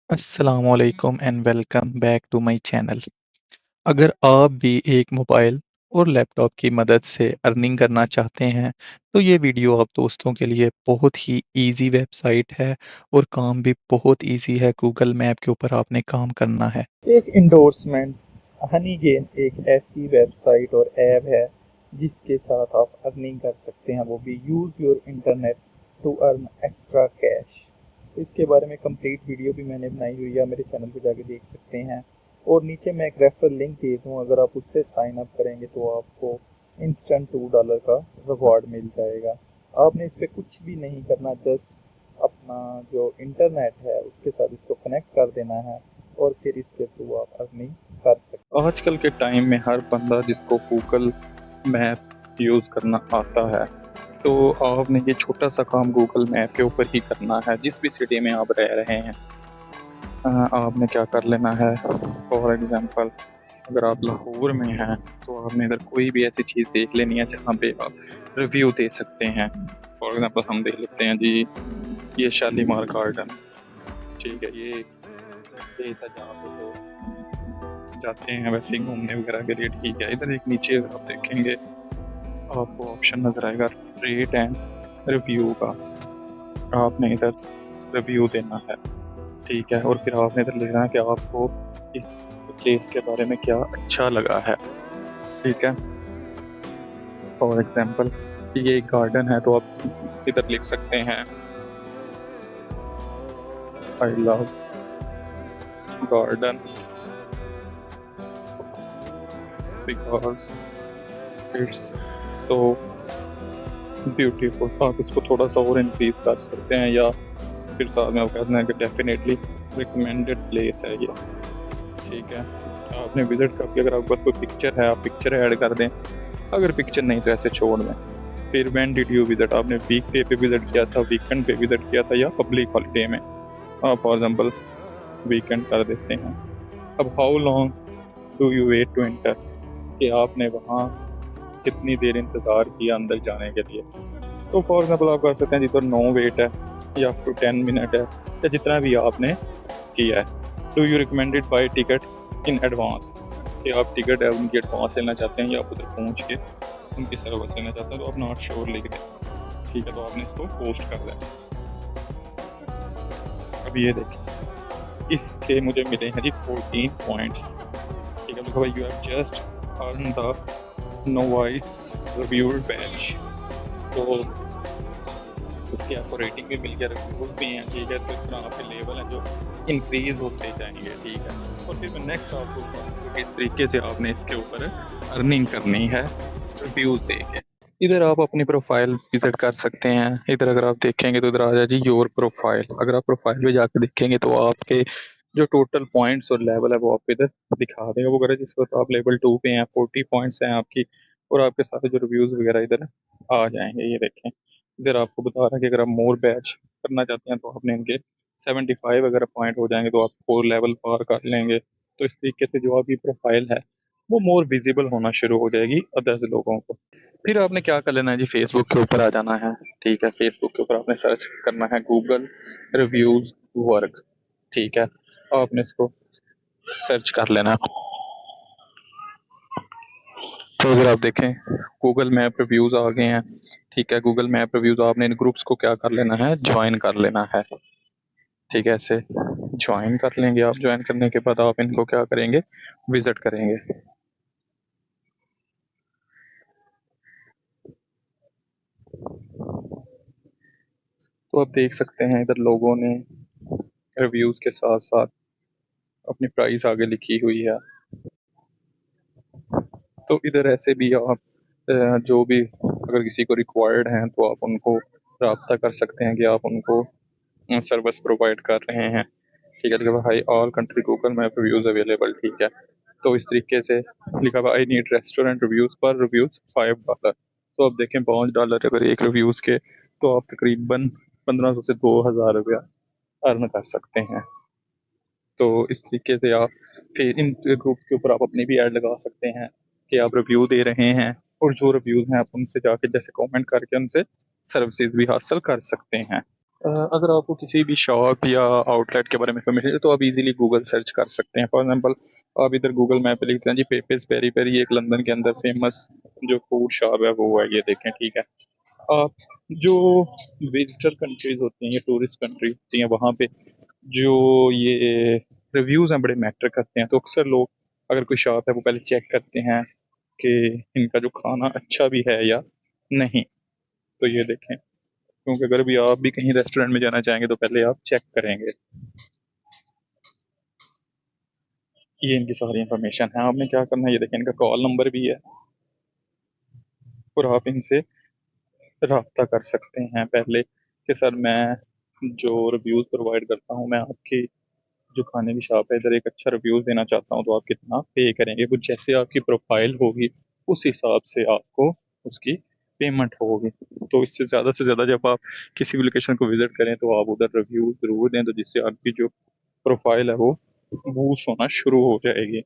अस्सलामुअलैकुम and welcome back to my channel. अगर आप भी एक मोबाइल और लैपटॉप की मदद से अर्निंग करना चाहते हैं, तो ये वीडियो आप दोस्तों के लिए बहुत ही इजी वेबसाइट है और काम भी बहुत इजी है। गूगल मैप के ऊपर आपने काम करना है। एक इंडोर्समेंट। हनी गेन एक ऐसी वेबसाइट और ऐप है जिसके साथ आप अर्निंग कर सकते हैं, वो भी use your internet to earn extra cash. इसके बारे में कंप्लीट वीडियो भी मैंने बनाई हुई है, मेरे चैनल पे जाके देख सकते हैं। और नीचे मैं एक रेफरल लिंक दे दूँ, अगर आप उससे साइन अप करेंगे तो आपको इंस्टेंट $2 का रिवॉर्ड मिल जाएगा। आपने इस पर कुछ भी नहीं करना, जस्ट अपना जो इंटरनेट है उसके साथ इसको कनेक्ट कर देना है और फिर इसके थ्रू आप अर्निंग कर सकते हैं। आजकल के टाइम में हर बंदा जिसको गूगल मैप यूज़ करना आता है, तो आपने ये छोटा सा काम गूगल मैप के ऊपर ही करना है। जिस भी सिटी में आप रह रहे हैं, आपने क्या कर लेना है। फॉर एग्ज़ाम्पल, अगर आप लाहौर में हैं तो आपने इधर कोई भी ऐसी चीज़ देख लेनी है जहाँ पे आप रिव्यू दे सकते हैं। फॉर एग्ज़ाम्पल हम देख लेते हैं जी, ये शालीमार गार्डन, ठीक है। ये प्लेस है जहाँ पे लोग जाते हैं वैसे ही घूमने वगैरह के लिए, ठीक है। इधर एक नीचे अगर आप देखेंगे आपको ऑप्शन नज़र आएगा रेट एंड रिव्यू का। आपने इधर रिव्यू देना है, ठीक है। और फिर आपने इधर लिखना है कि आपको इस प्लेस के बारे में क्या अच्छा लगा है, ठीक है। फॉर एग्जांपल, ये एक गार्डन है तो आप इधर लिख सकते हैं I love garden because it's so beautiful. आप इसको थोड़ा सा और इंक्रीज कर सकते हैं, या फिर साथ में आप कहते हैं कि डेफिनेटली रिकमेंडेड प्लेस है ये, ठीक है। आपने विजिट करके, अगर आपके पास कोई पिक्चर है आप पिक्चर ऐड कर दें, अगर पिक्चर नहीं तो ऐसे छोड़ दें। फिर व्हेन डिड यू विजिट, आपने वीक डे पे विजिट किया था, वीकेंड पे विजिट किया था, या पब्लिक हॉलीडे में। आप फॉर एग्जांपल वीकेंड कर देते हैं। अब how long do you wait to enter, कि आपने वहाँ कितनी देर इंतज़ार किया अंदर जाने के लिए। तो फॉर एग्जांपल आप कर सकते हैं जितना 9 वेट है या फिर 10 मिनट है, या जितना भी आपने किया है। Do you recommended by ticket in advance, कि आप टिकट है उनकी एडवांस लेना चाहते हैं या आप उधर पहुँच के उनकी सर्विस लेना चाहते हैं, तो आप नॉट श्योर लिख दें, ठीक है। तो आपने इसको पोस्ट कर दें। अब ये देखिए, इसके मुझे मिले हैं जी 14 पॉइंट्स, ठीक है। लिखा भाई, you have just earn the novice reviewed batch. तो इसकी आपको रेटिंग भी मिल गया, रिव्यूज भी हैं, ठीक है। तो इस तरह आपके लेवल हैं जो इंक्रीज होते जाएंगे, ठीक है। और फिर मैं नेक्स्ट आपको बताऊँ कि किस तरीके से आपने इसके ऊपर अर्निंग करनी है रिव्यूज दे के। इधर आप अपनी प्रोफाइल विजिट कर सकते हैं। इधर अगर आप देखेंगे तो इधर आ जाए जी योर प्रोफाइल। अगर आप प्रोफाइल पे जाकर देखेंगे तो आपके जो टोटल पॉइंट्स और लेवल है वो आपको इधर दिखा देगा। वो अगर जिस वक्त आप लेवल 2 पे हैं, 40 पॉइंट्स हैं आपकी, और आपके साथ जो रिव्यूज़ वगैरह इधर आ जाएंगे। ये देखें, इधर आपको बता रहा है कि अगर आप मोर बैच करना चाहते हैं तो आपने इनके 75 अगर पॉइंट हो जाएंगे तो आप 4 लेवल पार कर लेंगे। तो इस तरीके से जो आपकी प्रोफाइल है वो मोर विजिबल होना शुरू हो जाएगी अदर्स लोगों को। फिर आपने क्या कर लेना है जी, फेसबुक के ऊपर आ जाना है, ठीक है। फेसबुक के ऊपर आपने सर्च करना है गूगल रिव्यूज वर्क, ठीक है। आपने इसको सर्च कर लेना है। तो अगर आप देखें गूगल मैप रिव्यूज आ गए हैं, ठीक है। गूगल मैप रिव्यूज आपने इन ग्रुप्स को क्या कर लेना है, ज्वाइन कर लेना है, ठीक है। ऐसे ज्वाइन कर लेंगे आप। ज्वाइन करने के बाद आप इनको क्या करेंगे, विजिट करेंगे। तो आप देख सकते हैं इधर लोगों ने रिव्यूज के साथ साथ अपनी प्राइस आगे लिखी हुई है। तो इधर ऐसे भी आप जो भी अगर किसी को रिक्वायर्ड हैं तो आप उनको रब्ता कर सकते हैं कि आप उनको सर्विस प्रोवाइड कर रहे हैं, ठीक है। लिखा हुआ high all country Google map reviews available, ठीक है। तो इस तरीके से लिखा हुआ आई नीड रेस्टोरेंट रिव्यूज पर रिव्यूज $5। तो आप देखें $5 अगर एक रिव्यूज के, तो आप तकरीबन 1500 से 2000 रुपया अर्न कर सकते हैं। तो इस तरीके से आप फिर इन ग्रुप के ऊपर आप अपनी भी ऐड लगा सकते हैं कि आप रिव्यू दे रहे हैं, और जो रिव्यूज़ हैं आप उनसे जाके जैसे कमेंट करके उनसे सर्विसेज भी हासिल कर सकते हैं। अगर आपको किसी भी शॉप या आउटलेट के बारे में इन्फॉर्मेशन है तो आप इजीली गूगल सर्च कर सकते हैं। फॉर एग्जांपल आप इधर गूगल मैप पे लिखते हैं जी पेपेस पेरी पेरी, एक लंदन के अंदर फेमस जो फूड शॉप है वो है, ये देखें, ठीक है। आप जो विजिटर कंट्रीज होती हैं या टूरिस्ट कंट्री होती हैं वहाँ पे जो ये रिव्यूज़ हैं बड़े मैटर करते हैं। तो अक्सर लोग अगर कोई शॉप है वो पहले चेक करते हैं कि इनका जो खाना अच्छा भी है या नहीं। तो ये देखें, क्योंकि अगर भी आप भी कहीं रेस्टोरेंट में जाना चाहेंगे तो पहले आप चेक करेंगे। ये इनकी सारी इन्फॉर्मेशन है। आपने क्या करना है, ये देखें, इनका कॉल नंबर भी है और आप इनसे रब्ता कर सकते हैं पहले कि सर मैं जो रिव्यूज़ प्रोवाइड करता हूँ, मैं आपकी जो खाने की शॉप है इधर एक अच्छा रिव्यूज़ देना चाहता हूँ, तो आप कितना पे करेंगे। वो जैसे आपकी प्रोफाइल होगी उस हिसाब से आपको उसकी पेमेंट होगी। तो इससे ज़्यादा से ज़्यादा जब आप किसी भी लोकेशन को विज़िट करें तो आप उधर रिव्यू ज़रूर दें, तो जिससे आपकी जो प्रोफाइल है वो बूस्ट होना शुरू हो जाएगी।